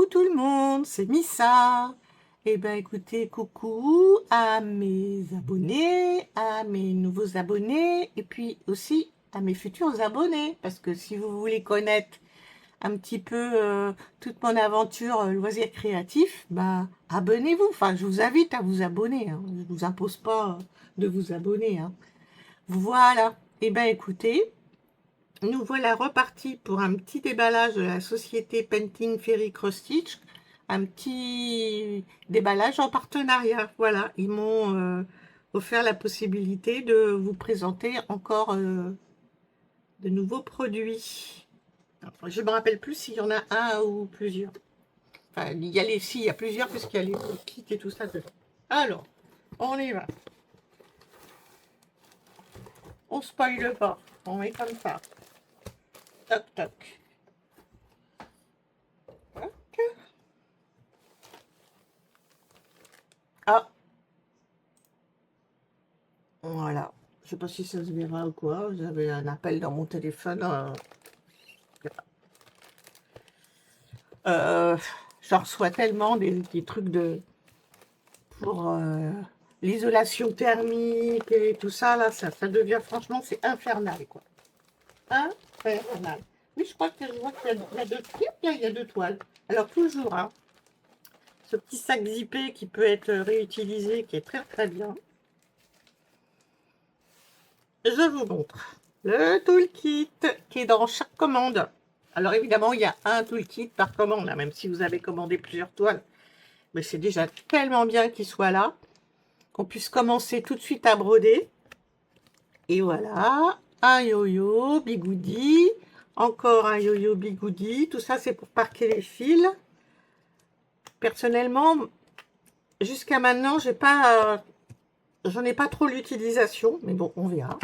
tout le monde, c'est Missa. Eh bien écoutez, coucou à mes abonnés, à mes nouveaux abonnés et puis aussi à mes futurs abonnés. Parce que si vous voulez connaître un petit peu toute mon aventure loisirs créatifs, bah abonnez-vous. Enfin, je vous invite à vous abonner, hein. Je ne vous impose pas de vous abonner, hein. Voilà. Eh bien écoutez, nous voilà repartis pour un petit déballage de la société Painting Fairy Cross Stitch. Un petit déballage en partenariat. Voilà, ils m'ont offert la possibilité de vous présenter encore de nouveaux produits. Alors, je ne me rappelle plus s'il y en a un ou plusieurs. Enfin, il y a plusieurs puisqu'il y a les kits et tout ça dedans. Alors, on y va. On spoile pas, on met comme ça. Toc toc. Toc. Ah, voilà. Je sais pas si ça se verra ou quoi. J'avais un appel dans mon téléphone. Je reçois tellement des trucs pour l'isolation thermique et tout ça. Là, ça devient franchement, c'est infernal, quoi. Infernal. Oui, je crois que je vois qu'il y a deux, il y a deux toiles. Alors toujours, hein, ce petit sac zippé qui peut être réutilisé, qui est très très bien. Je vous montre le toolkit qui est dans chaque commande. Alors évidemment, il y a un toolkit par commande, hein, même si vous avez commandé plusieurs toiles. Mais c'est déjà tellement bien qu'il soit là, qu'on puisse commencer tout de suite à broder. Et voilà, un yo-yo bigoudi, encore un yo-yo bigoudi. Tout ça, c'est pour parquer les fils. Personnellement, jusqu'à maintenant, j'en ai pas trop l'utilisation, mais bon, on verra.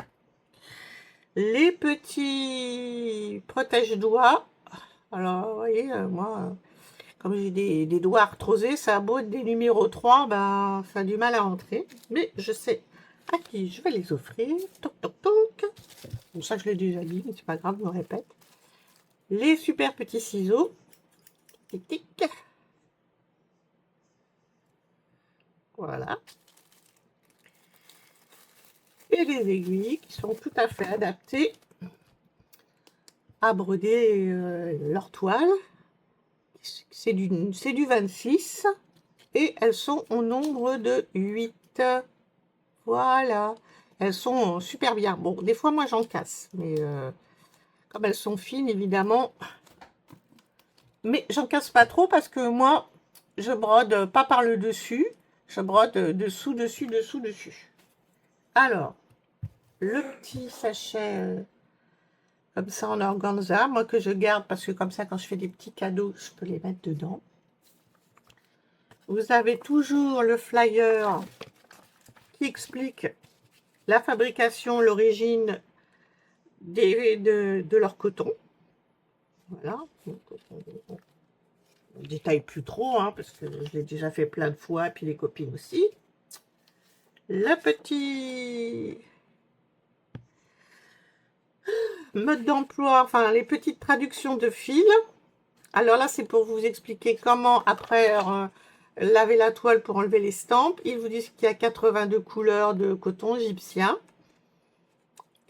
Les petits protège-doigts. Alors, vous voyez, moi, comme j'ai des doigts arthrosés, ça a beau être des numéros 3, bah, ça a du mal à rentrer. Mais je sais à qui je vais les offrir. Toc, toc, toc. Bon, ça, je l'ai déjà dit, mais c'est pas grave, je me répète. Les super petits ciseaux. Tic, tic. Voilà. Et les aiguilles qui sont tout à fait adaptées à broder leur toile. C'est du 26 et elles sont au nombre de 8. Voilà. Elles sont super bien. Bon, des fois, moi, j'en casse. Mais comme elles sont fines, évidemment. Mais j'en casse pas trop parce que moi, je brode pas par le dessus. Je brode dessous, dessus, dessous, dessus. Alors, le petit sachet comme ça en organza, moi que je garde parce que comme ça, quand je fais des petits cadeaux, je peux les mettre dedans. Vous avez toujours le flyer qui explique la fabrication, l'origine de leur coton. Voilà. Donc, on ne détaille plus trop, hein, parce que je l'ai déjà fait plein de fois, et puis les copines aussi. Le petit mode d'emploi, enfin les petites traductions de fil. Alors là, c'est pour vous expliquer comment, après laver la toile pour enlever les stampes. Ils vous disent qu'il y a 82 couleurs de coton égyptien.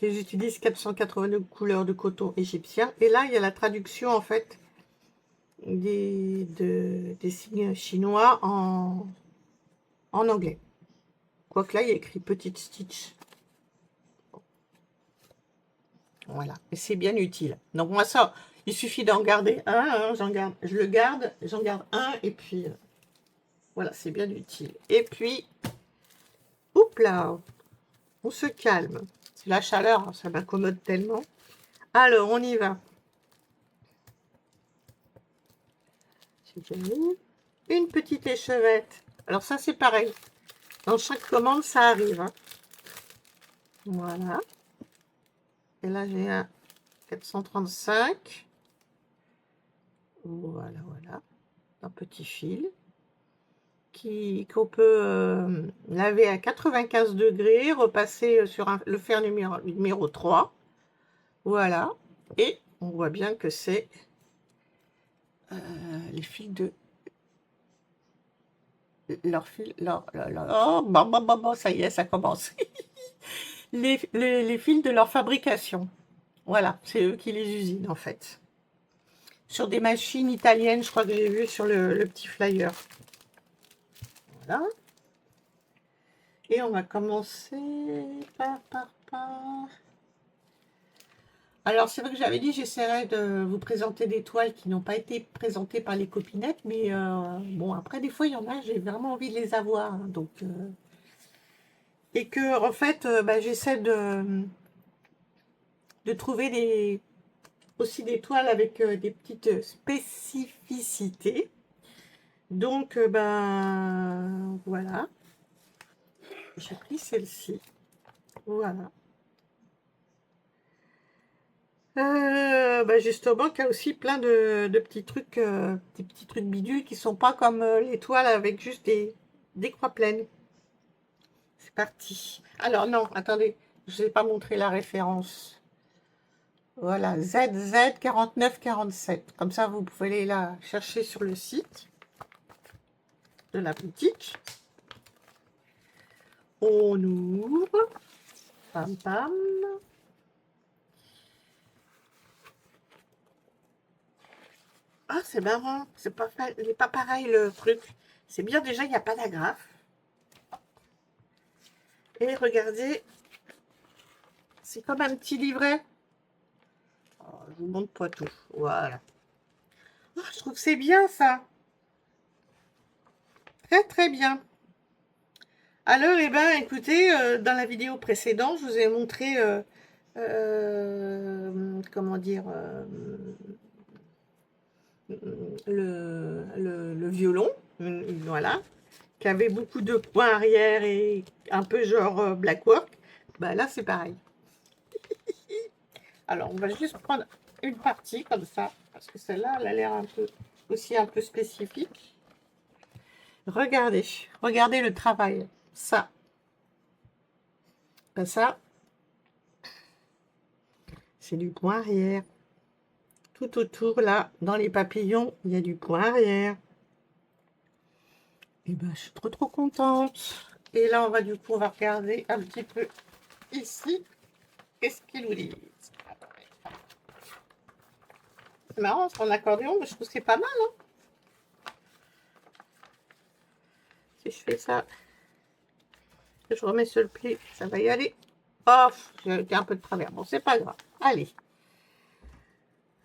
Ils utilisent 482 couleurs de coton égyptien. Et là, il y a la traduction, en fait, des signes chinois en anglais. Quoique là, il y a écrit petite stitch. Voilà, et c'est bien utile. Donc moi, ça, il suffit d'en garder un. Hein, je le garde, j'en garde un, et puis voilà, c'est bien utile. Et puis, oups là, on se calme. C'est la chaleur, hein, ça m'incommode tellement. Alors, on y va. Une petite échevette. Alors ça, c'est pareil. Dans chaque commande, ça arrive. Hein. Voilà. Et là, j'ai un 435. Voilà, voilà. Un petit fil qu'on peut laver à 95 degrés, repasser sur le fer numéro 3. Voilà. Et on voit bien que c'est les fils de Oh, bon, ça y est, ça commence. Les fils de leur fabrication. Voilà, c'est eux qui les usinent en fait. Sur des machines italiennes, je crois que j'ai vu sur le petit flyer. Voilà. Et on va commencer par... Alors, c'est vrai que j'avais dit j'essaierai de vous présenter des toiles qui n'ont pas été présentées par les copinettes, mais bon, après, des fois, il y en a, j'ai vraiment envie de les avoir. Hein, donc, et que, en fait, bah, j'essaie de trouver aussi des toiles avec des petites spécificités. Donc, ben, voilà. J'ai pris celle-ci. Voilà. Bah justement, il y a aussi plein de petits trucs, des petits trucs bidules qui sont pas comme les toiles avec juste des croix pleines. C'est parti. Alors non, attendez, je ne vous ai pas montré la référence. Voilà, ZZ4947. Comme ça, vous pouvez aller la chercher sur le site de la boutique. On ouvre. Pam pam. Ah, c'est marrant. Il n'est pas pareil le truc. C'est bien déjà, il n'y a pas d'agrafe. Et regardez, c'est comme un petit livret. Oh, je vous montre pas tout. Voilà. Oh, je trouve que c'est bien ça. Très très bien. Alors, eh ben, écoutez, dans la vidéo précédente, je vous ai montré, comment dire, le violon, voilà, qui avait beaucoup de points arrière et un peu genre blackwork. Bah là, c'est pareil. Alors, on va juste prendre une partie comme ça, parce que celle-là, elle a l'air aussi un peu spécifique. Regardez le travail. Ça, ça, c'est du point arrière. Tout autour, là, dans les papillons, il y a du point arrière. Et ben, je suis trop contente. Et là, on va regarder un petit peu ici. Qu'est-ce qu'ils nous disent? C'est marrant, c'est en accordéon, mais je trouve que c'est pas mal. Hein, si je fais ça, je remets sur le pli, ça va y aller. Oh, j'ai été un peu de travers. Bon, c'est pas grave. Allez.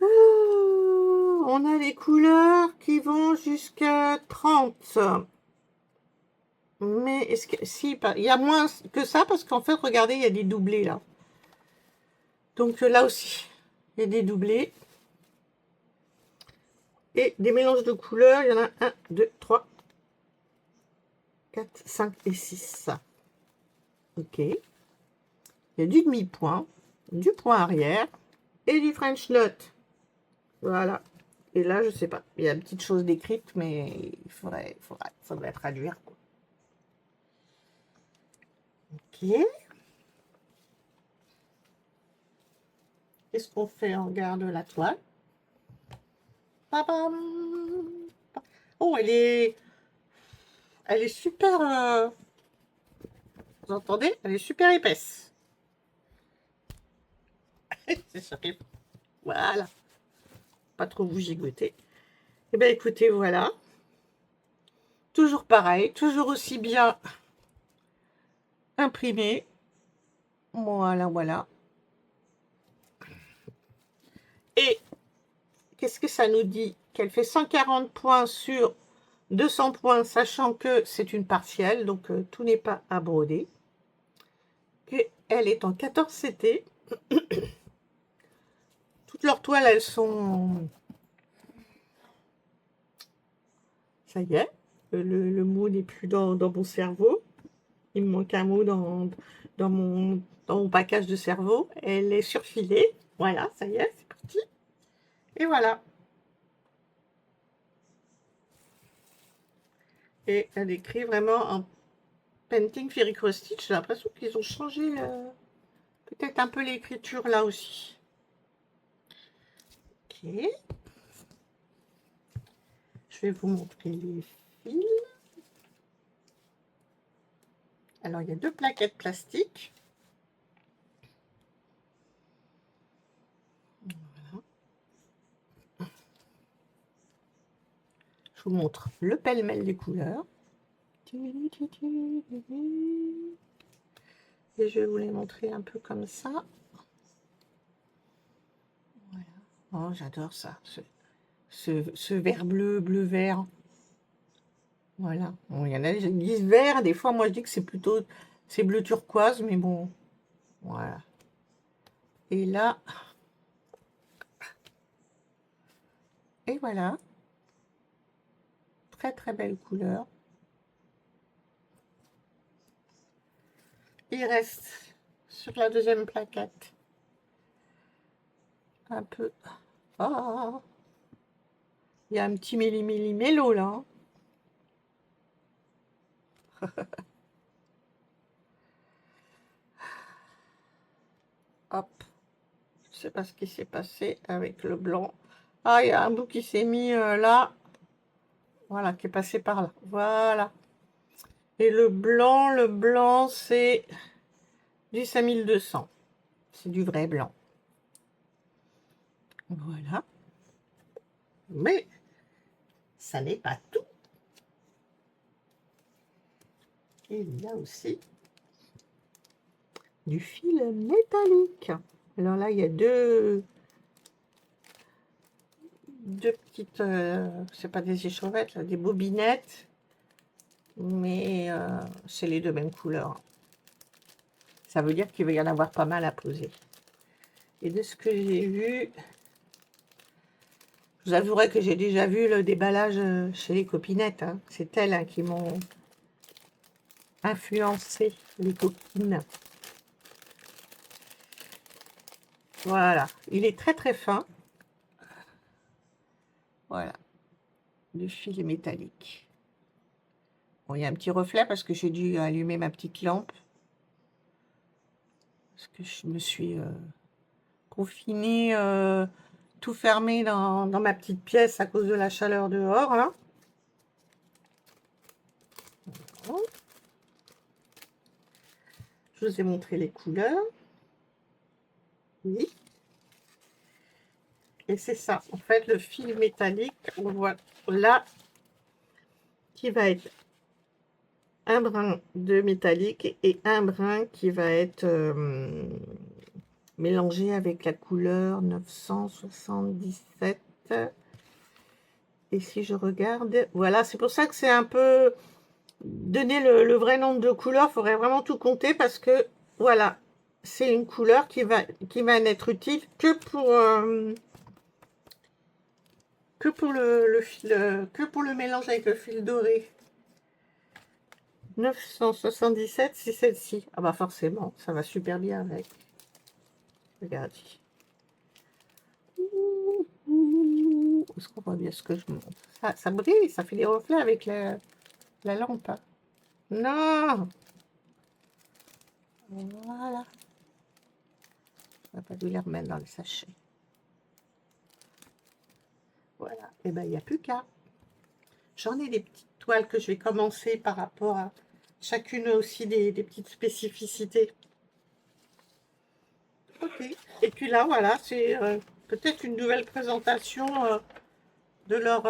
On a les couleurs qui vont jusqu'à 30. Mais est-ce que si, il y a moins que ça parce qu'en fait, regardez, il y a des doublés là. Donc là aussi, il y a des doublés. Et des mélanges de couleurs, il y en a 1, 2, 3, 4, 5 et 6. Ok. Il y a du demi-point, du point arrière et du French knot. Voilà. Et là, je sais pas. Il y a une petite chose décrite, mais il faudrait traduire. Ok. Qu'est-ce qu'on fait? On regarde la toile. Oh, elle est super. Vous entendez? Elle est super épaisse. C'est sûr. Voilà. Pas trop vous gigoter. Eh bien, écoutez, voilà. Toujours pareil, toujours aussi bien imprimé. Voilà, voilà. Et qu'est-ce que ça nous dit? Qu'elle fait 140 points sur 200 points, sachant que c'est une partielle, donc tout n'est pas à broder. Elle est en 14 CT. Toutes leurs toiles, elles sont... Ça y est, le mot n'est plus dans mon cerveau. Il me manque un mot dans mon package de cerveau. Elle est surfilée. Voilà, ça y est, c'est parti. Et voilà. Et elle écrit vraiment en Painting Fairy Cross Stitch. J'ai l'impression qu'ils ont changé peut-être un peu l'écriture là aussi. Ok. Je vais vous montrer les fils. Alors, il y a 2 plaquettes plastiques. Voilà. Je vous montre le pêle-mêle des couleurs. Et je vais vous les montrer un peu comme ça. Voilà. Oh, j'adore ça, ce vert bleu, bleu vert. Voilà. Bon, il y en a qui disent vert, des fois moi je dis que c'est bleu turquoise, mais bon, voilà. Et là, et voilà. Très très belle couleur. Il reste sur la deuxième plaquette un peu. Oh, il y a un petit méli-méli-mélo là, hein. Hop. Je sais pas ce qui s'est passé avec le blanc. Ah, il y a un bout qui s'est mis là. Voilà, qui est passé par là. Voilà. Et le blanc, c'est du 5200. C'est du vrai blanc. Voilà. Mais ça n'est pas tout. Il y a aussi du fil métallique. Alors là, il y a deux petites, c'est pas des échauvettes, là, des bobinettes, mais c'est les deux mêmes couleurs. Ça veut dire qu'il va y en avoir pas mal à poser. Et de ce que j'ai vu, je vous avouerai que j'ai déjà vu le déballage chez les copinettes, hein. C'est elles, hein, qui m'ont influencé, les copines. Voilà, il est très très fin. Voilà, le fil métallique. Bon, il y a un petit reflet parce que j'ai dû allumer ma petite lampe. Parce que je me suis confinée, tout fermé dans ma petite pièce à cause de la chaleur dehors, hein. Je vous ai montré les couleurs. Oui. Et c'est ça. En fait, le fil métallique, on voit là, qui va être un brin de métallique et un brin qui va être mélangé avec la couleur 977. Et si je regarde, voilà, c'est pour ça que c'est un peu... Donner le vrai nombre de couleurs, il faudrait vraiment tout compter parce que, voilà, c'est une couleur qui va n'être utile que pour le fil, que pour le mélange avec le fil doré. 977, c'est celle-ci. Ah bah forcément, ça va super bien avec. Regardez. Est-ce qu'on voit bien ce que je montre? Ça brille, ça fait des reflets avec la lampe, hein. Non! Voilà. On n'a pas dû les remettre dans le sachet. Voilà. Et ben il n'y a plus qu'à. J'en ai des petites toiles que je vais commencer par rapport à chacune aussi des petites spécificités. Ok. Et puis là, voilà, c'est peut-être une nouvelle présentation de leur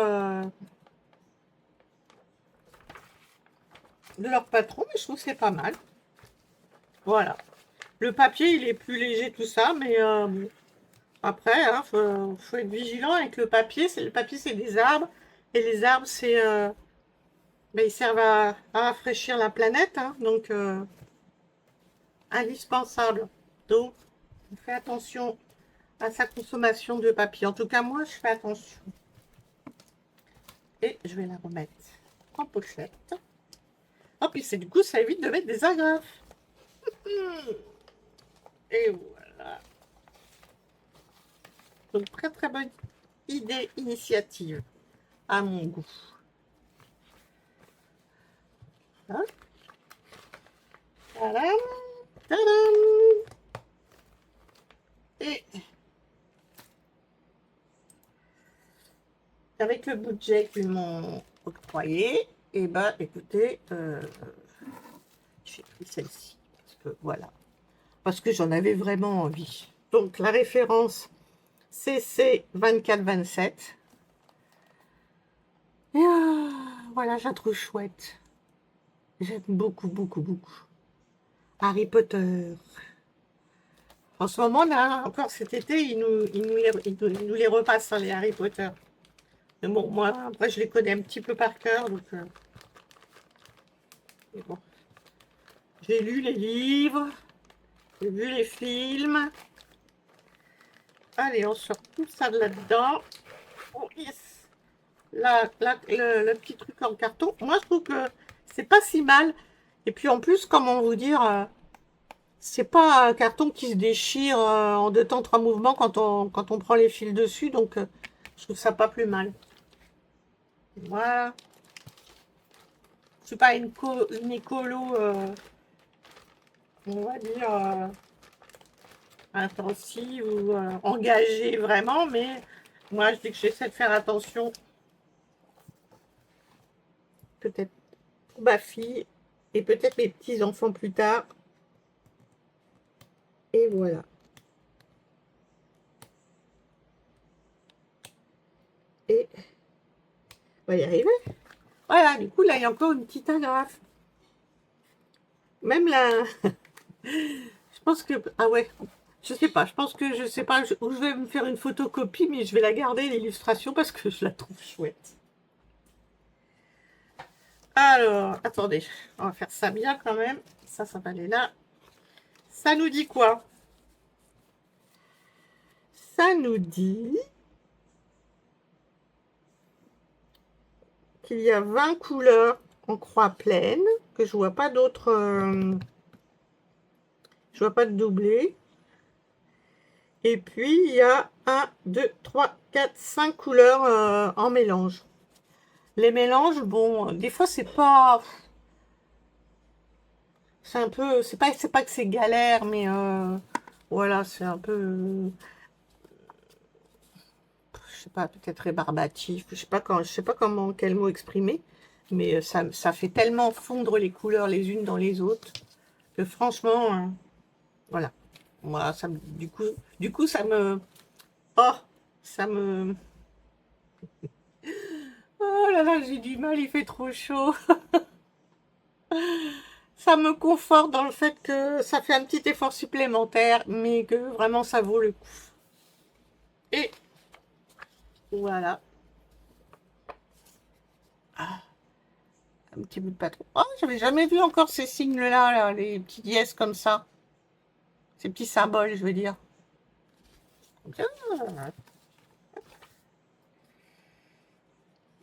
patron, mais je trouve que c'est pas mal. Voilà. Le papier, il est plus léger, tout ça, mais bon. Après, hein, faut être vigilant avec le papier. Le papier, c'est des arbres. Et les arbres, c'est... ben, ils servent à rafraîchir la planète, hein, donc indispensable. Donc, on fait attention à sa consommation de papier. En tout cas, moi, je fais attention. Et je vais la remettre en pochette. Oh, puis c'est du coup, ça évite de mettre des agrafes. Et voilà. Donc, très très bonne idée, initiative, à mon goût. Hein? Tadam, tadam. Et avec le budget qu'ils m'ont octroyé, et bah écoutez, j'ai pris celle-ci. Parce que, voilà. Parce que j'en avais vraiment envie. Donc, la référence, CC 2427. Et voilà, je la trouve chouette. J'aime beaucoup, beaucoup, beaucoup. Harry Potter. En ce moment, là, encore cet été, ils nous les repassent, hein, les Harry Potter. Mais bon, moi, après, je les connais un petit peu par cœur, donc... mais bon. J'ai lu les livres, j'ai vu les films. Allez, on sort tout ça de là-dedans. Oh, yes. Là, le petit truc en carton. Moi, je trouve que c'est pas si mal. Et puis, en plus, comment vous dire... c'est pas un carton qui se déchire en 2 temps, 3 mouvements quand on prend les fils dessus. Donc, je trouve ça pas plus mal. Voilà. Je suis pas une écolo, on va dire, intensive ou engagée vraiment. Mais moi, je dis que j'essaie de faire attention. Peut-être pour ma fille et peut-être mes petits-enfants plus tard. Et voilà. Et on va y arriver. Voilà, du coup, là, il y a encore une petite agrafe. Même là, je pense que... Ah ouais, je sais pas. Je pense que je sais pas où je vais me faire une photocopie, mais je vais la garder, l'illustration, parce que je la trouve chouette. Alors, attendez. On va faire ça bien quand même. Ça va aller là. Ça nous dit quoi? Ça nous dit... qu'il y a 20 couleurs en croix pleine, que je vois pas d'autres... je vois pas de doublé. Et puis, il y a 1, 2, 3, 4, 5 couleurs en mélange. Les mélanges, bon, des fois, c'est pas... C'est un peu... C'est pas que c'est galère, mais... voilà, c'est un peu... je sais pas, peut-être rébarbatif. Je sais pas comment, quel mot exprimer. Mais ça fait tellement fondre les couleurs les unes dans les autres que franchement, voilà. Moi, du coup, ça me... Oh, ça me... Oh là là, j'ai du mal, il fait trop chaud. Ça me conforte dans le fait que ça fait un petit effort supplémentaire, mais que vraiment ça vaut le coup. Et voilà. Ah, un petit bout de patron. Oh, j'avais jamais vu encore ces signes-là, là, les petits dièses comme ça. Ces petits symboles, je veux dire. Ah,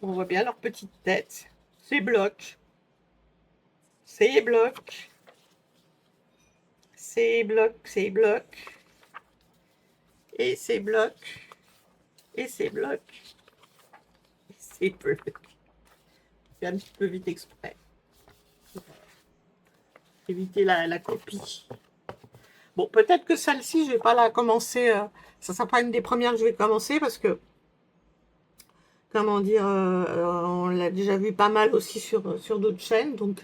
on voit bien leur petite tête. Ces blocs. Ces blocs. Ces blocs. Ces blocs. Et ces blocs. Et ces blocs. Et ces blocs. C'est un petit peu vite exprès. Éviter la copie. Bon, peut-être que celle-ci, je vais pas la commencer. Ça sera pas une des premières que je vais commencer parce que, comment dire, on l'a déjà vu pas mal aussi sur d'autres chaînes. Donc,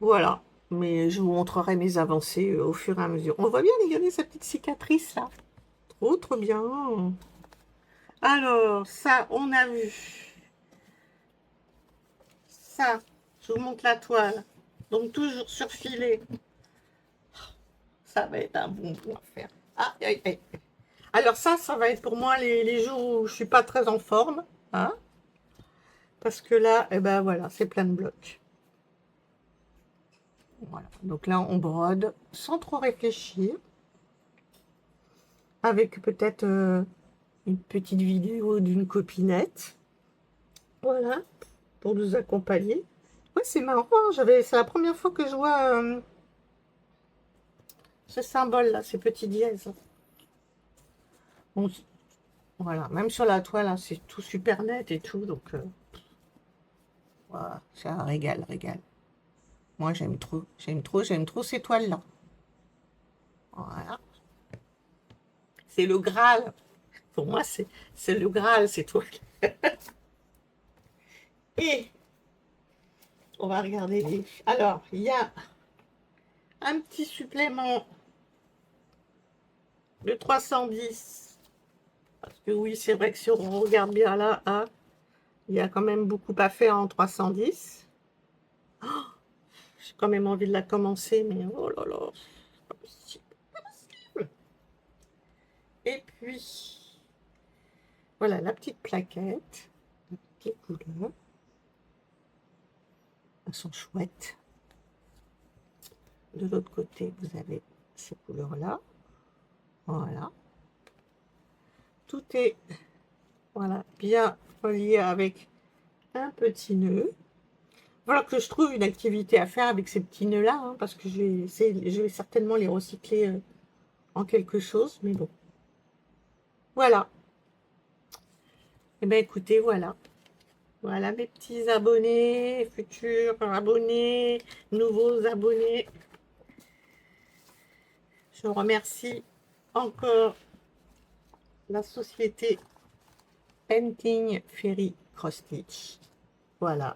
voilà. Mais je vous montrerai mes avancées au fur et à mesure. On voit bien, regardez sa petite cicatrice là. Trop, trop bien. Alors, ça, on a vu. Ça, je vous montre la toile. Donc, toujours surfilé. Ça va être un bonbon à faire. Ah, aïe, aïe. Alors ça va être pour moi les jours où je suis pas très en forme. Hein, parce que là, eh ben voilà, c'est plein de blocs. Voilà. Donc là, on brode sans trop réfléchir. Avec peut-être une petite vidéo d'une copinette. Voilà, pour nous accompagner. Ouais, c'est marrant, hein, c'est la première fois que je vois ce symbole-là, ces petits dièses. Bon, voilà, même sur la toile, hein, c'est tout super net et tout, donc voilà, c'est un régal, régal. Moi, j'aime trop, j'aime trop, j'aime trop ces toiles-là. Voilà. C'est le Graal. Pour moi, c'est le Graal, ces toiles. Et On va regarder les... Alors, il y a un petit supplément de 310. Parce que oui, c'est vrai que si on regarde bien là, hein, il y a quand même beaucoup à faire en 310. Oh, j'ai quand même envie de la commencer, mais oh là là, c'est pas possible. Pas possible. Et puis, voilà la petite plaquette, la petite couleur. Elles sont chouettes. De l'autre côté, vous avez ces couleurs-là. Voilà. Tout est voilà, bien relié avec un petit nœud. Voilà que je trouve une activité à faire avec ces petits nœuds-là, hein, parce que je vais certainement les recycler en quelque chose, mais bon. Voilà. Et bien écoutez, voilà. Voilà mes petits abonnés, futurs abonnés, nouveaux abonnés. Je remercie encore la société Painting Ferry Cross Stitch. Voilà.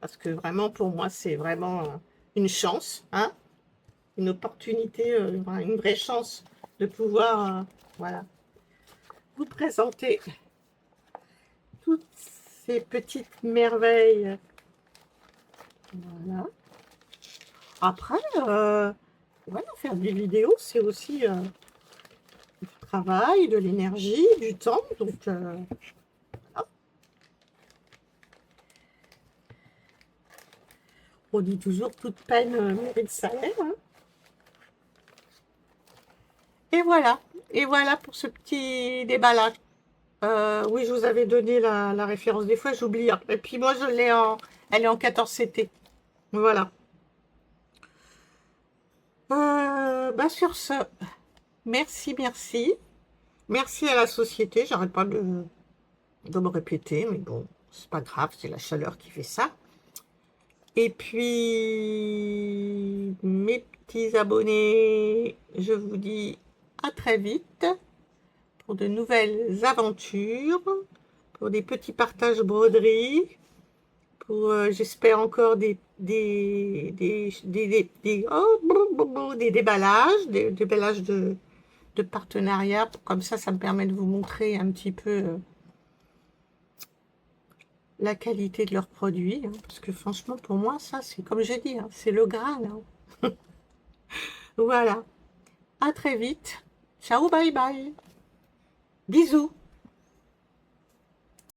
Parce que vraiment, pour moi, c'est vraiment une chance, hein, une opportunité, une vraie chance de pouvoir, voilà, vous présenter toutes ces petites merveilles. Voilà. Après, voilà, faire des vidéos, c'est aussi du travail, de l'énergie, du temps. Donc, voilà. On dit toujours toute peine mérite salaire. Hein. Et voilà. Et voilà pour ce petit débat-là. Oui, je vous avais donné la référence. Des fois, j'oublie. Hein. Et puis moi, je l'ai en... Elle est en 14CT. Voilà. Bah sur ce, merci, merci. Merci à la société. J'arrête pas de me répéter, mais bon, c'est pas grave, c'est la chaleur qui fait ça. Et puis, mes petits abonnés, je vous dis à très vite pour de nouvelles aventures, pour des petits partages broderie, pour, j'espère, encore des déballages, des déballages de partenariat. Comme ça me permet de vous montrer un petit peu la qualité de leurs produits. Hein, parce que franchement, pour moi, ça, c'est comme j'ai dit, hein, c'est le Graal. Hein. Voilà. À très vite. Ciao, bye bye. Bisous.